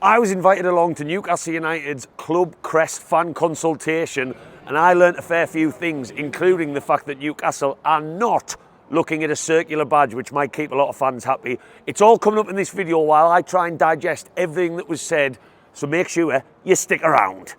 I was invited along to Newcastle United's club crest fan consultation, and I learnt a fair few things, including the fact that Newcastle are not looking at a circular badge, which might keep a lot of fans happy. It's all coming up in this video while I try and digest everything that was said, so make sure you stick around.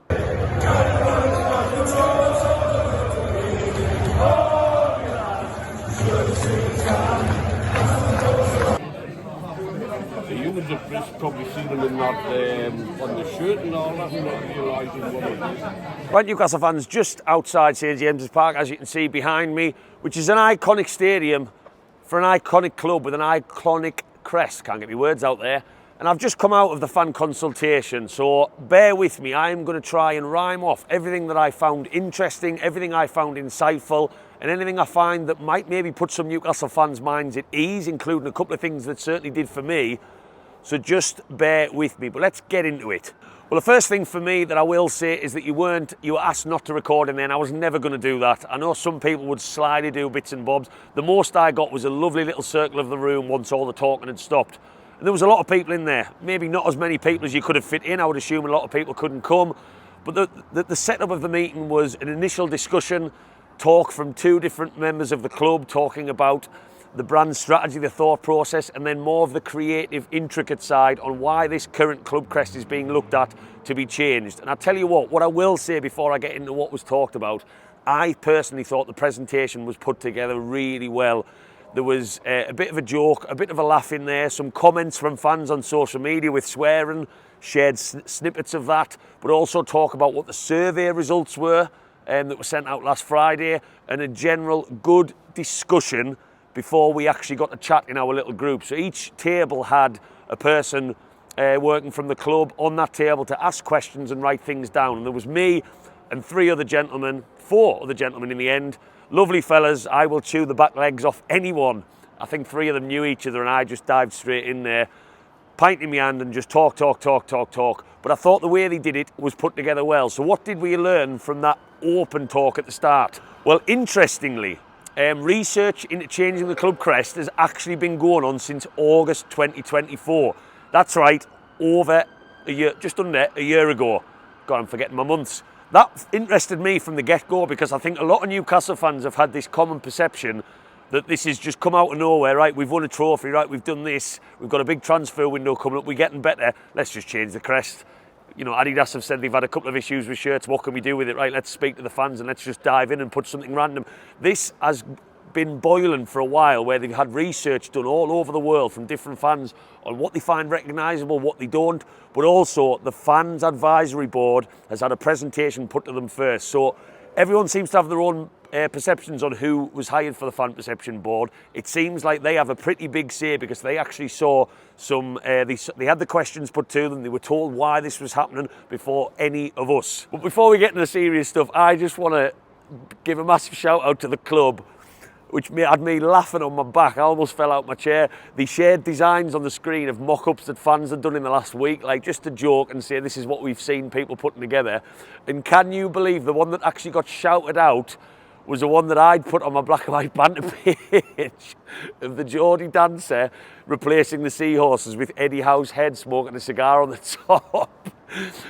You would have probably seen them in that, on the shirt and all that, and not realising what it is. Right, Newcastle fans, just outside St James's Park, as you can see behind me, which is an iconic stadium for an iconic club with an iconic crest. Can't get my words out there. And I've just come out of the fan consultation, so bear with me. I'm going to try and rhyme off everything that I found interesting, everything I found insightful, and anything I find that might maybe put some Newcastle fans' minds at ease, including a couple of things that certainly did for me. So just bear with me, but let's get into it. Well, the first thing for me that I will say is that you were asked not to record in there, and I was never going to do that. I know some people would slyly do bits and bobs. The most I got was a lovely little circle of the room once all the talking had stopped. And there was a lot of people in there, maybe not as many people as you could have fit in. I would assume a lot of people couldn't come. But the setup of the meeting was an initial discussion, talk from two different members of the club, talking about the brand strategy, the thought process, and then more of the creative, intricate side on why this current club crest is being looked at to be changed. And I'll tell you what I will say before I get into what was talked about, I personally thought the presentation was put together really well. There was a bit of a joke, a bit of a laugh in there, some comments from fans on social media with swearing, shared snippets of that, but also talk about what the survey results were that were sent out last Friday, and a general good discussion before we actually got to chat in our little group. So each table had a person working from the club on that table to ask questions and write things down. And there was me and four other gentlemen in the end. Lovely fellas. I will chew the back legs off anyone. I think three of them knew each other, and I just dived straight in there, pint in my hand, and just talk. But I thought the way they did it was put together well. So what did we learn from that open talk at the start? Well, interestingly, research into changing the club crest has actually been going on since August 2024. That's right, over a year, just under a year ago. God, I'm forgetting my months. That interested me from the get-go, because I think a lot of Newcastle fans have had this common perception that this has just come out of nowhere, right? We've won a trophy, right? We've done this. We've got a big transfer window coming up. We're getting better. Let's just change the crest. You know, Adidas have said they've had a couple of issues with shirts. What can we do with it? Right, let's speak to the fans and let's just dive in and put something random. This has been boiling for a while, where they've had research done all over the world from different fans on what they find recognisable, what they don't, but also the Fans Advisory Board has had a presentation put to them first. So everyone seems to have their own perceptions on who was hired for the Fan Perception Board. It seems like they have a pretty big say, because they actually saw some, they had the questions put to them, they were told why this was happening before any of us. But before we get into the serious stuff, I just want to give a massive shout out to the club, which had me laughing on my back. I almost fell out my chair. They shared designs on the screen of mock-ups that fans had done in the last week, like just to joke and say this is what we've seen people putting together. And can you believe the one that actually got shouted out was the one that I'd put on my black and white banter page of the Geordie dancer replacing the seahorses with Eddie Howe's head smoking a cigar on the top.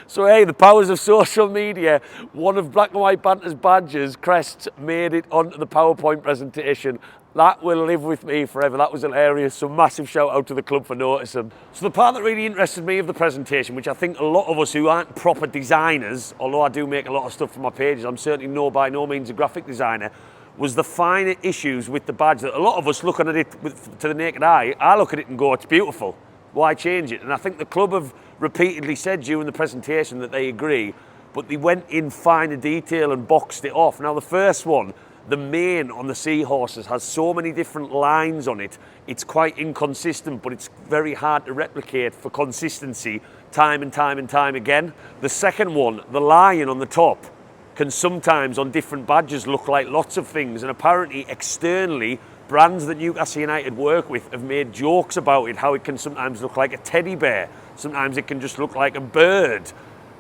So hey, the powers of social media, one of Black and White Banter's badges, crests, made it onto the PowerPoint presentation. That will live with me forever. That was hilarious. So massive shout out to the club for noticing. So the part that really interested me of the presentation, which I think a lot of us who aren't proper designers, although I do make a lot of stuff for my pages, I'm certainly by no means a graphic designer, was the finer issues with the badge that a lot of us looking at it to the naked eye, I look at it and go, it's beautiful. Why change it? And I think the club have repeatedly said during the presentation that they agree, but they went in finer detail and boxed it off. Now the first one, the mane on the seahorses, has so many different lines on it. It's quite inconsistent, but it's very hard to replicate for consistency time and time again. The second one, the lion on the top, can sometimes on different badges look like lots of things, and apparently externally brands that Newcastle United work with have made jokes about it, how it can sometimes look like a teddy bear, sometimes it can just look like a bird,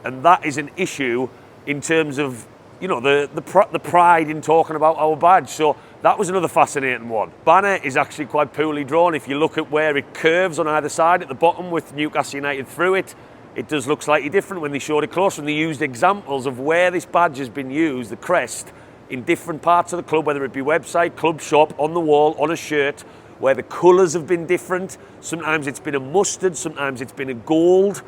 and that is an issue in terms of, you know, the pride in talking about our badge. So that was another fascinating one. Banner is actually quite poorly drawn. If you look at where it curves on either side at the bottom with Newcastle United through it, it does look slightly different when they showed it close, and they used examples of where this badge has been used, the crest, in different parts of the club, whether it be website, club shop, on the wall, on a shirt, where the colours have been different. Sometimes it's been a mustard, sometimes it's been a gold,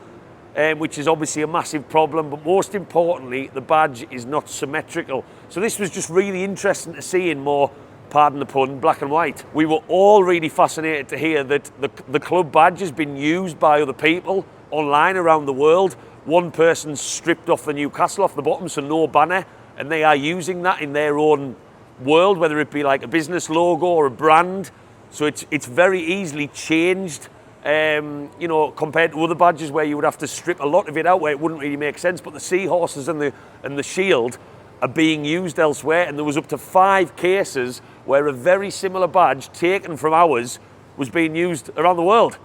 which is obviously a massive problem, but most importantly, the badge is not symmetrical. So this was just really interesting to see in more, pardon the pun, black and white. We were all really fascinated to hear that the club badge has been used by other people online around the world. One person stripped off the Newcastle off the bottom, so no banner, and they are using that in their own world, whether it be like a business logo or a brand. So it's very easily changed, you know, compared to other badges where you would have to strip a lot of it out where it wouldn't really make sense. But the seahorses and the shield are being used elsewhere, and there was up to 5 cases where a very similar badge taken from ours was being used around the world.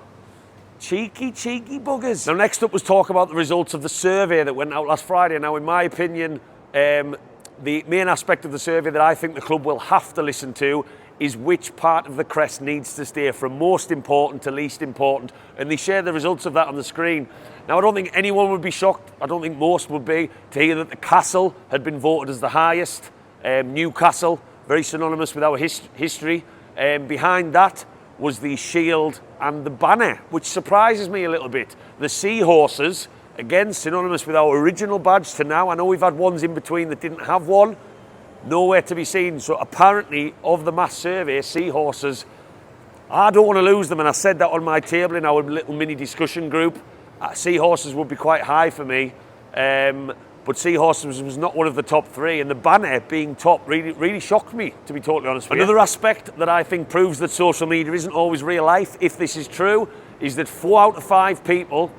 Cheeky buggers. Now, next up was talk about the results of the survey that went out last Friday. Now, in my opinion, the main aspect of the survey that I think the club will have to listen to is which part of the crest needs to stay from most important to least important, and they share the results of that on the screen. Now, I don't think anyone would be shocked, I don't think most would be, to hear that the castle had been voted as the highest. Newcastle, very synonymous with our history. Behind that was the shield and the banner, which surprises me a little bit. The seahorses, again, synonymous with our original badge to now. I know we've had ones in between that didn't have one. Nowhere to be seen. So apparently, of the mass survey, seahorses, I don't want to lose them, and I said that on my table in our little mini discussion group. Seahorses would be quite high for me, but seahorses was not one of the top 3, and the banner being top really shocked me, to be totally honest with you. Another aspect that I think proves that social media isn't always real life, if this is true, is that 4 out of 5 people,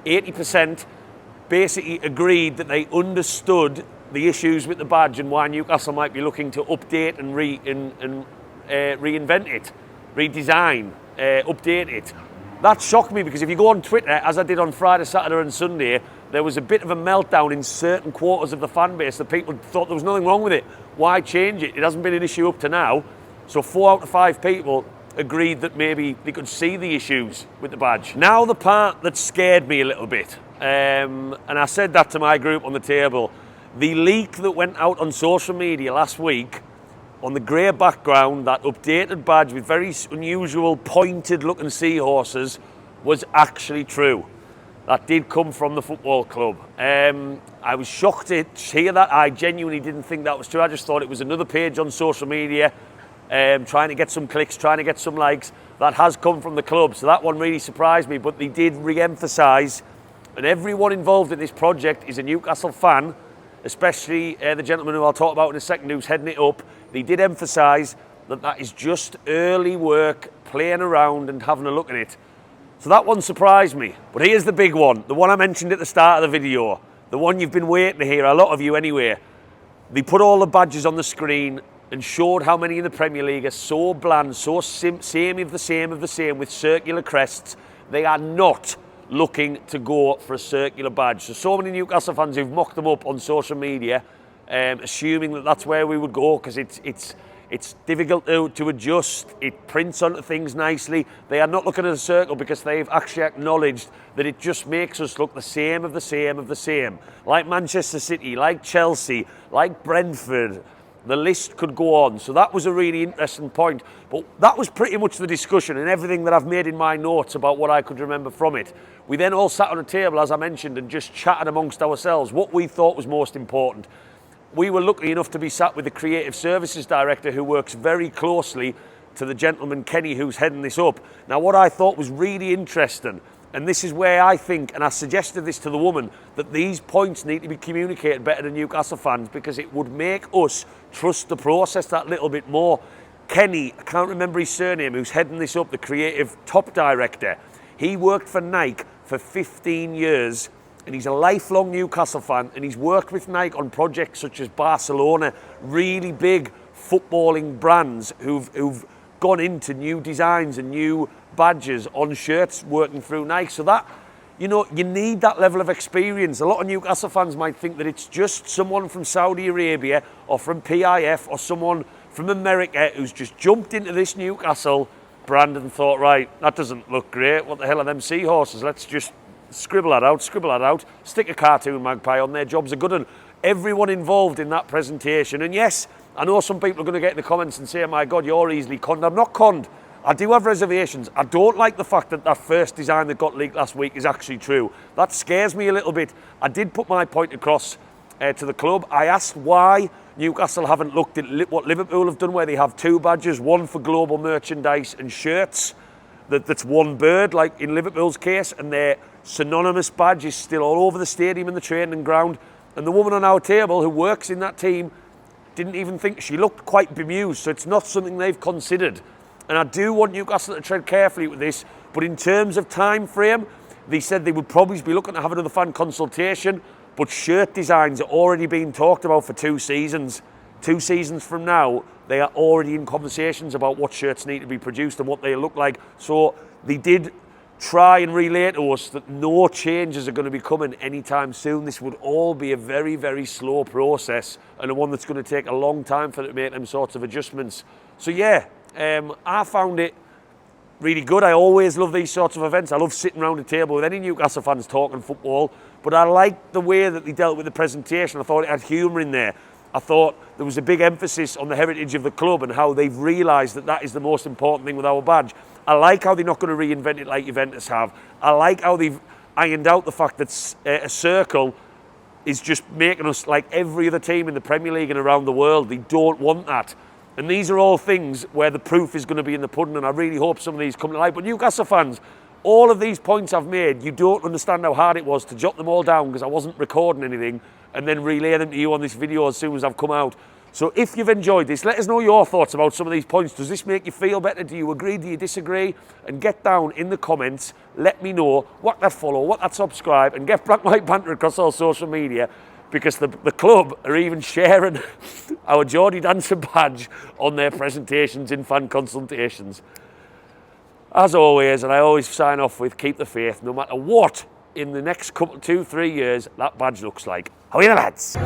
80%, basically agreed that they understood the issues with the badge and why Newcastle might be looking to update and reinvent it, redesign, update it. That shocked me, because if you go on Twitter, as I did on Friday, Saturday and Sunday, there was a bit of a meltdown in certain quarters of the fan base that people thought there was nothing wrong with it. Why change it? It hasn't been an issue up to now. So 4 out of 5 people agreed that maybe they could see the issues with the badge. Now the part that scared me a little bit, and I said that to my group on the table, the leak that went out on social media last week on the grey background, that updated badge with very unusual pointed looking seahorses, was actually true. That did come from the football club. I was shocked to hear that. I genuinely didn't think that was true. I just thought it was another page on social media trying to get some clicks, trying to get some likes. That has come from the club, so that one really surprised me. But they did re-emphasise, and everyone involved in this project is a Newcastle fan, especially the gentleman who I'll talk about in a second who's heading it up. They did emphasise that that is just early work, playing around and having a look at it. So that one surprised me. But here's the big one, the one I mentioned at the start of the video, the one you've been waiting to hear, a lot of you anyway. They put all the badges on the screen and showed how many in the Premier League are so bland, so same of the same with circular crests. They are not looking to go for a circular badge. So many Newcastle fans who've mocked them up on social media, assuming that that's where we would go, because it's difficult to adjust. It prints onto things nicely. They are not looking at a circle because they've actually acknowledged that it just makes us look the same of the same. Like Manchester City, like Chelsea, like Brentford. The list could go on. So that was a really interesting point. But that was pretty much the discussion and everything that I've made in my notes about what I could remember from it. We then all sat on a table, as I mentioned, and just chatted amongst ourselves what we thought was most important. We were lucky enough to be sat with the Creative Services Director, who works very closely to the gentleman, Kenny, who's heading this up. Now, what I thought was really interesting, and this is where I think, and I suggested this to the woman, that these points need to be communicated better to Newcastle fans, because it would make us trust the process that little bit more. Kenny, I can't remember his surname, who's heading this up, the Creative Top Director. He worked for Nike for 15 years, and he's a lifelong Newcastle fan, and he's worked with Nike on projects such as Barcelona, really big footballing brands who've gone into new designs and new badges on shirts working through Nike. So that, you know, you need that level of experience. A lot of Newcastle fans might think that it's just someone from Saudi Arabia or from PIF or someone from America who's just jumped into this Newcastle brand and thought, right, that doesn't look great. What the hell are them seahorses? Let's just scribble that out, stick a cartoon magpie on there, jobs are good. And everyone involved in that presentation, and yes, I know some people are going to get in the comments and say, oh my God, you're easily conned. I'm not conned. I do have reservations. I don't like the fact that that first design that got leaked last week is actually true. That scares me a little bit. I did put my point across to the club. I asked why Newcastle haven't looked at what Liverpool have done, where they have 2 badges, one for global merchandise and shirts. That's one bird, like in Liverpool's case, and their synonymous badge is still all over the stadium and the training ground. And the woman on our table who works in that team didn't even think, she looked quite bemused, so it's not something they've considered. And I do want Newcastle to tread carefully with this, but in terms of time frame, they said they would probably be looking to have another fan consultation, but shirt designs are already being talked about for 2 seasons. 2 seasons from now, they are already in conversations about what shirts need to be produced and what they look like. So they did try and relay to us that no changes are going to be coming anytime soon. This would all be a very, very slow process, and one that's going to take a long time for them to make them sorts of adjustments. So yeah, I found it really good. I always love these sorts of events. I love sitting around a table with any Newcastle fans talking football, but I liked the way that they dealt with the presentation. I thought it had humour in there. I thought there was a big emphasis on the heritage of the club and how they've realised that that is the most important thing with our badge. I like how they're not going to reinvent it like Juventus have. I like how they've ironed out the fact that a circle is just making us like every other team in the Premier League and around the world. They don't want that. And these are all things where the proof is going to be in the pudding, and I really hope some of these come to light. But Newcastle fans, all of these points I've made, you don't understand how hard it was to jot them all down because I wasn't recording anything and then relay them to you on this video as soon as I've come out. So if you've enjoyed this, let us know your thoughts about some of these points. Does this make you feel better? Do you agree? Do you disagree? And get down in the comments. Let me know. Whack that follow, whack that subscribe, and get Black White Banter across all social media, because the club are even sharing our Geordie Dancer badge on their presentations in fan consultations. As always, and I always sign off with keep the faith, no matter what in the next couple, 2-3 years that badge looks like. How are you, lads?